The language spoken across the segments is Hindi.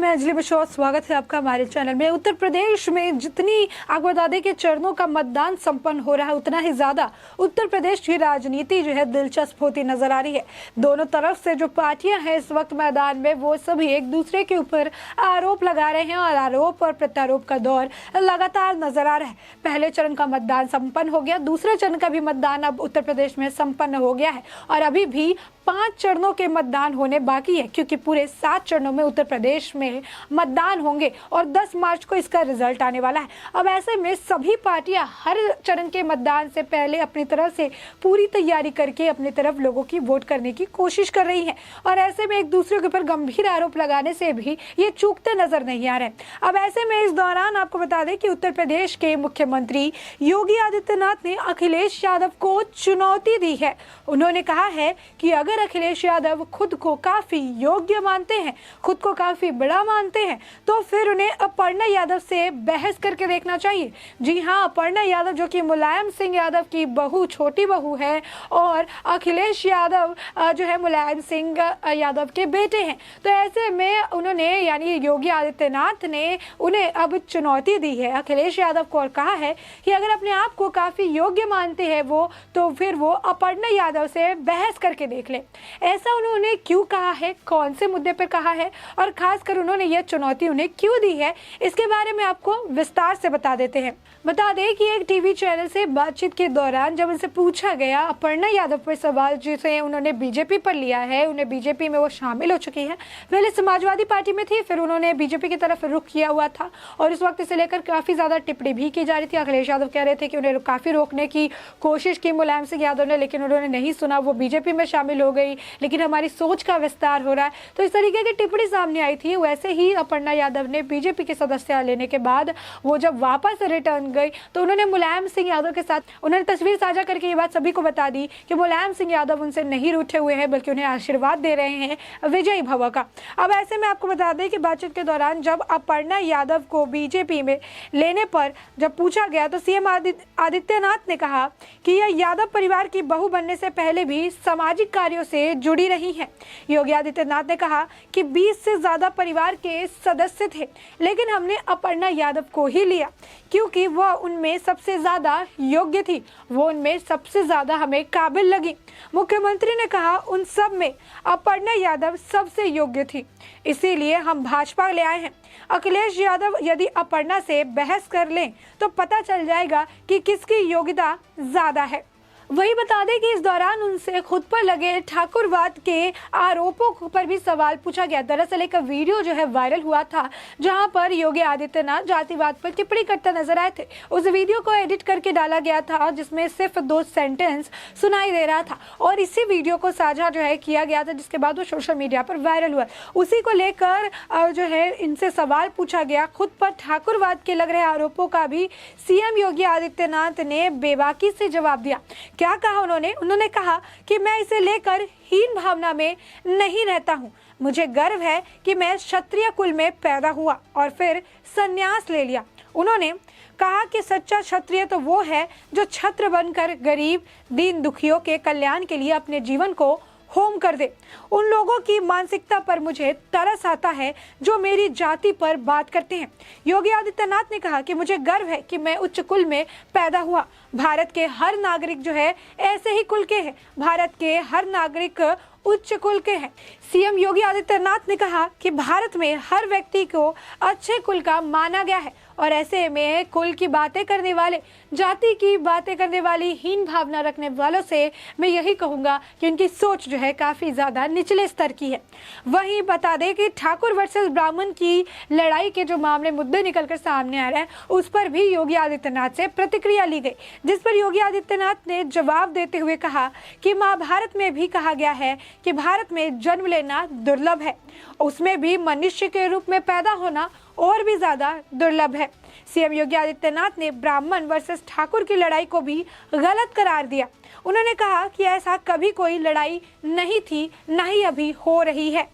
मैं अंजलि बशौर, स्वागत है आपका हमारे चैनल में। उत्तर प्रदेश में जितनी आपको बता दें कि चरणों का मतदान संपन्न हो रहा है, उतना ही ज्यादा उत्तर प्रदेश की राजनीति जो है दिलचस्प होती नजर आ रही है। दोनों तरफ से जो पार्टियां हैं इस वक्त मैदान में, वो सभी एक दूसरे के ऊपर आरोप लगा रहे हैं और आरोप और प्रत्यारोप का दौर लगातार नजर आ रहा है। पहले चरण का मतदान संपन्न हो गया, दूसरे चरण का भी मतदान अब उत्तर प्रदेश में संपन्न हो गया है और अभी भी 5 चरणों के मतदान होने बाकी है, क्योंकि पूरे 7 चरणों में उत्तर प्रदेश में मतदान होंगे और 10 मार्च को इसका रिजल्ट आने वाला है। अब ऐसे में सभी पार्टियां हर चरण के मतदान से पहले अपनी तरफ से पूरी तैयारी करके अपनी तरफ लोगों की वोट करने की कोशिश कर रही हैं और ऐसे में एक दूसरे के ऊपर गंभीर आरोप लगाने से भी ये चूकते नजर नहीं आ रहे। अब ऐसे में इस दौरान आपको बता दें कि उत्तर प्रदेश के मुख्यमंत्री योगी आदित्यनाथ ने अखिलेश यादव को चुनौती दी है। उन्होंने कहा है कि अगर अखिलेश यादव खुद को काफी योग्य मानते हैं, खुद को काफी बड़ा मानते हैं, तो फिर उन्हें अपर्णा यादव से बहस करके देखना चाहिए। जी हाँ, अपर्णा यादव जो कि मुलायम सिंह यादव की बहू, छोटी बहू है और अखिलेश यादव जो है मुलायम सिंह यादव के बेटे हैं। तो ऐसे में उन्होंने यानी योगी आदित्यनाथ ने उन्हें अब चुनौती दी है अखिलेश यादव को और कहा है कि अगर अपने आप को काफी योग्य मानते हैं वो, तो फिर वो अपर्णा यादव से बहस करके देख ले। ऐसा उन्होंने क्यों कहा है, कौन से मुद्दे पर कहा है और खासकर उन्होंने यह चुनौती उन्हें क्यों दी है, इसके बारे में आपको विस्तार से बता देते हैं। बता दें कि एक टीवी चैनल से बातचीत के दौरान जब उनसे पूछा गया अपर्णा यादव पर सवाल, जिसे उन्होंने बीजेपी पर लिया है, उन्हें बीजेपी में वो शामिल हो चुकी है, पहले समाजवादी पार्टी में थी, फिर उन्होंने बीजेपी की तरफ रुख किया हुआ था और इस वक्त इसे लेकर काफी ज्यादा टिप्पणी भी की जा रही थी। अखिलेश यादव कह रहे थे कि उन्हें काफी रोकने की कोशिश की मुलायम सिंह यादव ने, लेकिन उन्होंने नहीं सुना, वो बीजेपी में शामिल हो गई, लेकिन हमारी सोच का विस्तार हो रहा है। तो इस तरीके की टिप्पणी सामने आई थी। वैसे ही अपर्णा यादव ने बीजेपी के सदस्य लेने के बाद वो जब वापस रिटर्न गई तो उन्होंने मुलायम सिंह यादव के साथ उन्होंने तस्वीर साझा करके ये बात सभी को बता दी कि मुलायम सिंह यादव उनसे नहीं रूठे हुए हैं, बल्कि उन्हें आशीर्वाद दे रहे हैं विजयी भव का। अब ऐसे में आपको बता दें कि बातचीत के दौरान जब अपर्णा यादव को बीजेपी में लेने पर जब पूछा गया तो सीएम आदित्यनाथ ने कहा कि यह यादव परिवार की बहू बनने से पहले भी सामाजिक कार्यों से जुड़ी रही है। योगी आदित्यनाथ ने कहा कि 20 से ज्यादा परिवार के सदस्य थे, लेकिन हमने अपर्णा यादव को ही लिया क्योंकि वह उनमें सबसे ज्यादा योग्य थी, वो उनमें सबसे ज्यादा हमें काबिल लगी। मुख्यमंत्री ने कहा उन सब में अपर्णा यादव सबसे योग्य थी, इसीलिए हम भाजपा ले आए हैं। अखिलेश यादव यदि अपर्णा से बहस कर लें तो पता चल जाएगा कि किसकी योग्यता ज्यादा है। वही बता दें कि इस दौरान उनसे खुद पर लगे ठाकुरवाद के आरोपों पर भी सवाल पूछा गया। दरअसल एक वीडियो जो है वायरल हुआ था जहां पर योगी आदित्यनाथ जातिवाद पर टिप्पणी करते नजर आए थे। उस वीडियो को एडिट करके डाला गया था जिसमें सिर्फ 2 सेंटेंस सुनाई दे रहा था और इसी वीडियो को साझा जो है किया गया था, जिसके बाद वो सोशल मीडिया पर वायरल हुआ। उसी को लेकर जो है इनसे सवाल पूछा गया। खुद पर ठाकुरवाद के लग रहे आरोपों का भी सीएम योगी आदित्यनाथ ने बेबाकी से जवाब दिया। क्या कहा उन्होंने कहा कि मैं इसे लेकर हीन भावना में नहीं रहता हूं। मुझे गर्व है कि मैं क्षत्रिय कुल में पैदा हुआ और फिर संन्यास ले लिया। उन्होंने कहा कि सच्चा क्षत्रिय तो वो है जो छत्र बनकर गरीब दीन दुखियों के कल्याण के लिए अपने जीवन को होम कर दे। उन लोगों की मानसिकता पर मुझे तरस आता है जो मेरी जाति पर बात करते हैं। योगी आदित्यनाथ ने कहा कि मुझे गर्व है कि मैं उच्च कुल में पैदा हुआ। भारत के हर नागरिक जो है ऐसे ही कुल के हैं। भारत के हर नागरिक उच्च कुल के हैं। सीएम योगी आदित्यनाथ ने कहा कि भारत में हर व्यक्ति को अच्छे कुल का माना गया है और ऐसे में कुल की बातें करने वाले, जाति की बातें करने वाली, हीन भावना रखने वालों से मैं यही कहूंगा कि उनकी सोच जो है काफी ज्यादा निचले स्तर की है। वहीं बता दें कि ठाकुर वर्सेस ब्राह्मण की लड़ाई के जो मामले मुद्दे निकलकर सामने आ रहे हैं, उस पर भी योगी आदित्यनाथ से प्रतिक्रिया ली गई, जिस पर योगी आदित्यनाथ ने जवाब देते हुए कहा कि महाभारत में भी कहा गया है कि भारत में जन्म लेना दुर्लभ है, उसमें भी मनुष्य के रूप में पैदा होना और भी ज्यादा दुर्लभ है। सीएम योगी आदित्यनाथ ने ब्राह्मण वर्सेस ठाकुर की लड़ाई को भी गलत करार दिया। उन्होंने कहा कि ऐसा कभी कोई लड़ाई नहीं थी, न ही अभी हो रही है।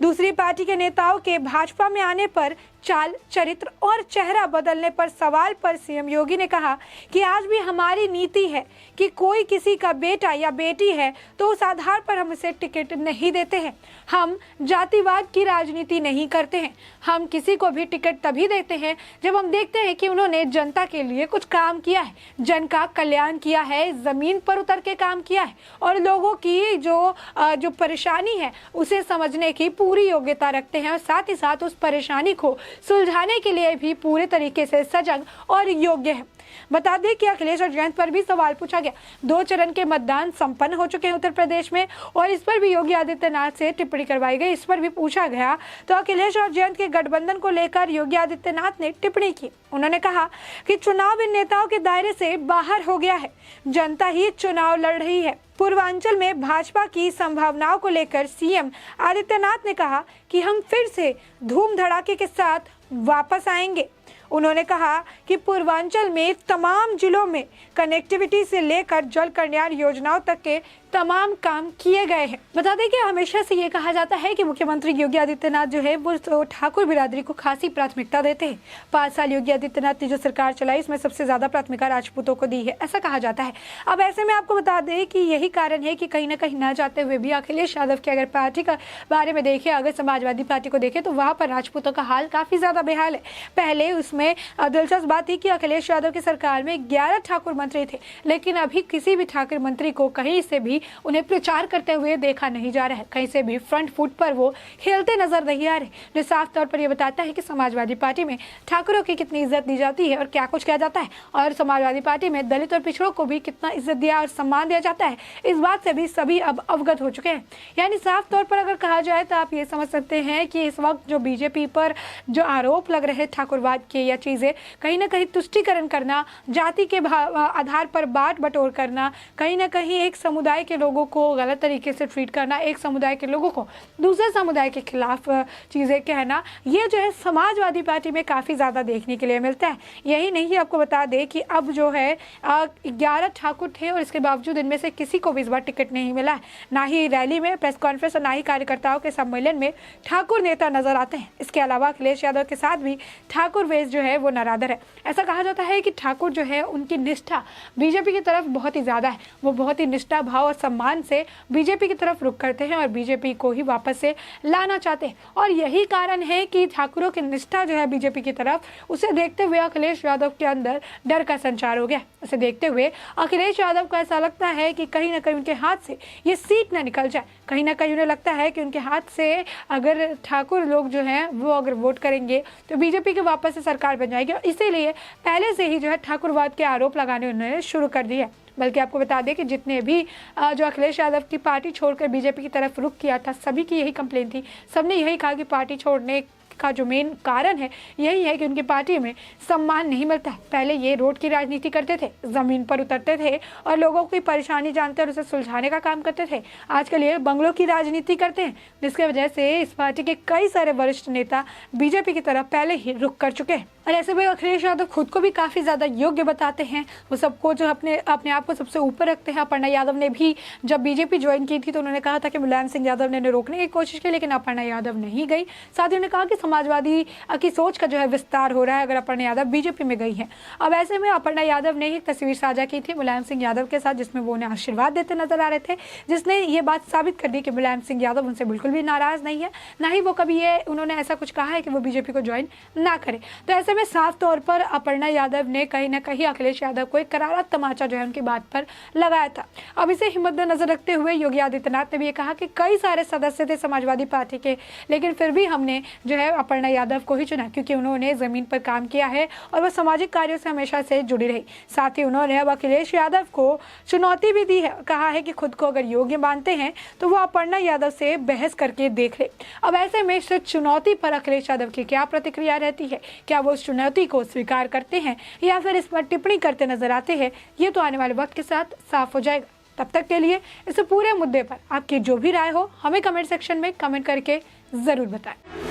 दूसरी पार्टी के नेताओं के भाजपा में आने पर चाल, चरित्र और चेहरा बदलने पर सवाल पर सीएम योगी ने कहा कि आज भी हमारी नीति है कि कोई किसी का बेटा या बेटी है तो उस आधार पर हम उसे टिकट नहीं देते हैं। हम जातिवाद की राजनीति नहीं करते हैं। हम किसी को भी टिकट तभी देते हैं जब हम देखते हैं कि उन्होंने जनता के लिए कुछ काम किया है, जन का कल्याण किया है, जमीन पर उतर के काम किया है और लोगों की जो परेशानी है उसे समझने की पूरी योग्यता रखते हैं और साथ ही साथ उस परेशानी को सुलझाने के लिए भी पूरे तरीके से सजग और योग्य है। बता दें कि अखिलेश और जयंत पर भी सवाल पूछा गया। 2 चरण के मतदान संपन्न हो चुके हैं उत्तर प्रदेश में और इस पर भी योगी आदित्यनाथ से टिप्पणी करवाई गई। इस पर भी पूछा गया तो अखिलेश और जयंत के गठबंधन को लेकर योगी आदित्यनाथ ने टिप्पणी की। उन्होंने कहा कि चुनाव इन नेताओं के दायरे से बाहर हो गया है, जनता ही चुनाव लड़ रही है। पूर्वांचल में भाजपा की संभावनाओं को लेकर सीएम आदित्यनाथ ने कहा कि हम फिर से धूम धड़ाके के साथ वापस आएंगे। उन्होंने कहा कि पूर्वांचल में तमाम जिलों में कनेक्टिविटी से लेकर जल कल्याण योजनाओं तक के तमाम काम किए गए हैं। बता दें कि हमेशा से ये कहा जाता है कि मुख्यमंत्री योगी आदित्यनाथ जो है वो ठाकुर बिरादरी को खासी प्राथमिकता देते हैं। 5 साल योगी आदित्यनाथ ने जो सरकार चलाई इसमें सबसे ज्यादा प्राथमिकता राजपूतों को दी है, ऐसा कहा जाता है। अब ऐसे में आपको बता दें कि यही कारण है कि कहीं ना कहीं ना चाहते हुए भी अखिलेश यादव की अगर पार्टी का बारे में देखें, अगर समाजवादी पार्टी को देखें तो वहाँ पर राजपूतों का हाल काफी ज्यादा बेहाल है। पहले उसमें दिलचस्प बात थी कि अखिलेश यादव की सरकार में 11 ठाकुर मंत्री थे, लेकिन अभी किसी भी ठाकुर मंत्री को कहीं से भी उन्हें प्रचार करते हुए देखा नहीं जा रहा है। कहीं से भी फ्रंट फुट पर वो खेलते नजर नहीं आ रहे, जो साफ तौर पर ये बताता है कि समाजवादी पार्टी में ठाकुरों की कितनी इज्जत दी जाती है और क्या कुछ किया जाता है और समाजवादी पार्टी में दलित और पिछड़ों को भी कितना इज्जत दिया और सम्मान दिया जाता है। इस बात से भी सभी अब अवगत हो चुके हैं। यानी साफ तौर पर अगर कहा जाए तो आप ये समझ सकते हैं कि इस वक्त जो बीजेपी पर जो आरोप लग रहे ठाकुरवाद के या चीजें कहीं ना कहीं तुष्टीकरण करना, जाति के आधार पर बांट बटोर करना, कहीं ना कहीं एक समुदाय के लोगों को गलत तरीके से ट्रीट करना, एक समुदाय के लोगों को दूसरे समुदाय के खिलाफ चीजें कहना, ये जो है समाजवादी पार्टी में काफी ज्यादा देखने के लिए मिलता है। यही नहीं, आपको बता दें कि अब जो है 11 ठाकुर थे और इसके बावजूद इनमें से किसी को भी इस बार टिकट नहीं मिला है। ना ही रैली में, प्रेस कॉन्फ्रेंस और ना ही कार्यकर्ताओं के सम्मेलन में ठाकुर नेता नजर आते हैं। इसके अलावा अखिलेश यादव के साथ भी ठाकुर वेश जो है वो नरादर है। ऐसा कहा जाता है कि ठाकुर जो है उनकी निष्ठा बीजेपी की तरफ बहुत ही ज्यादा है। वो बहुत ही निष्ठा भाव और सम्मान से बीजेपी की तरफ रुख करते हैं और बीजेपी को ही वापस से लाना चाहते हैं और यही कारण है कि ठाकुरों की निष्ठा जो है बीजेपी की तरफ, उसे देखते हुए अखिलेश यादव के अंदर डर का संचार हो गया। उसे देखते हुए अखिलेश यादव को ऐसा लगता है कि कहीं ना कहीं उनके हाथ से ये सीट न निकल जाए। कहीं ना कहीं उन्हें लगता है कि उनके हाथ से अगर ठाकुर लोग जो हैं वो अगर वोट करेंगे तो बीजेपी की वापस से सरकार बन जाएगी और इसीलिए पहले से ही जो है ठाकुरवाद के आरोप लगाने उन्होंने शुरू कर दिए। बल्कि आपको बता दें कि जितने भी जो अखिलेश यादव की पार्टी छोड़कर बीजेपी की तरफ रुख किया था, सभी की यही कंप्लेन थी। सबने यही कहा कि पार्टी छोड़ने का जो मेन कारण है यही है कि उनकी पार्टी में सम्मान नहीं मिलता है। पहले ये रोड की राजनीति करते थे, जमीन पर उतरते थे और लोगों की परेशानी जानते और उसे सुलझाने का काम करते थे। आजकल ये बंगलों की राजनीति करते हैं, जिसकी वजह से इस पार्टी के कई सारे वरिष्ठ नेता बीजेपी की तरफ पहले ही रुख कर चुके हैं। और ऐसे में अखिलेश यादव खुद को भी काफी ज्यादा योग्य बताते हैं। वो सबको जो अपने आप को सबसे ऊपर रखते हैं। अपर्णा यादव ने भी जब बीजेपी ज्वाइन की थी तो उन्होंने कहा था कि मुलायम सिंह यादव ने रोकने की कोशिश की, लेकिन अपर्णा यादव नहीं गई। साथ ही उन्होंने कहा कि समाजवादी की सोच का जो है विस्तार हो रहा है अगर अपर्णा यादव बीजेपी में गई है। अब ऐसे में अपर्णा यादव ने एक तस्वीर साझा की थी मुलायम सिंह यादव के साथ, जिसमें वो उन्हें आशीर्वाद देते नजर आ रहे थे, जिसने ये बात साबित कर दी कि मुलायम सिंह यादव उनसे बिल्कुल भी नाराज नहीं है, ना ही वो कभी ये उन्होंने ऐसा कुछ कहा है कि वो बीजेपी को ज्वाइन ना करे। तो ऐसे में साफ तौर पर अपर्णा यादव ने कहीं ना कहीं अखिलेश यादव को एक करारा तमाचा जो है उनकी बात पर लगाया था। अब इसे हिम्मत में नजर रखते हुए योगी आदित्यनाथ ने भी ये कहा कि कई सारे सदस्य थे समाजवादी पार्टी के, लेकिन फिर भी हमने जो है अपर्णा यादव को ही चुना क्योंकि उन्होंने जमीन पर काम किया है और वह सामाजिक कार्यों से हमेशा से जुड़ी रही। साथ ही उन्होंने अब अखिलेश यादव को चुनौती भी दी है, कहा है कि खुद को अगर योग्य मानते हैं तो वो अपर्णा यादव से बहस करके देख ले। अब ऐसे में इस चुनौती पर अखिलेश यादव की क्या प्रतिक्रिया रहती है, क्या वो उस चुनौती को स्वीकार करते हैं या फिर इस पर टिप्पणी करते नजर आते हैं, ये तो आने वाले वक्त के साथ साफ हो जाएगा। तब तक के लिए इस पूरे मुद्दे पर आपकी जो भी राय हो हमें कमेंट सेक्शन में कमेंट करके जरूर बताएं।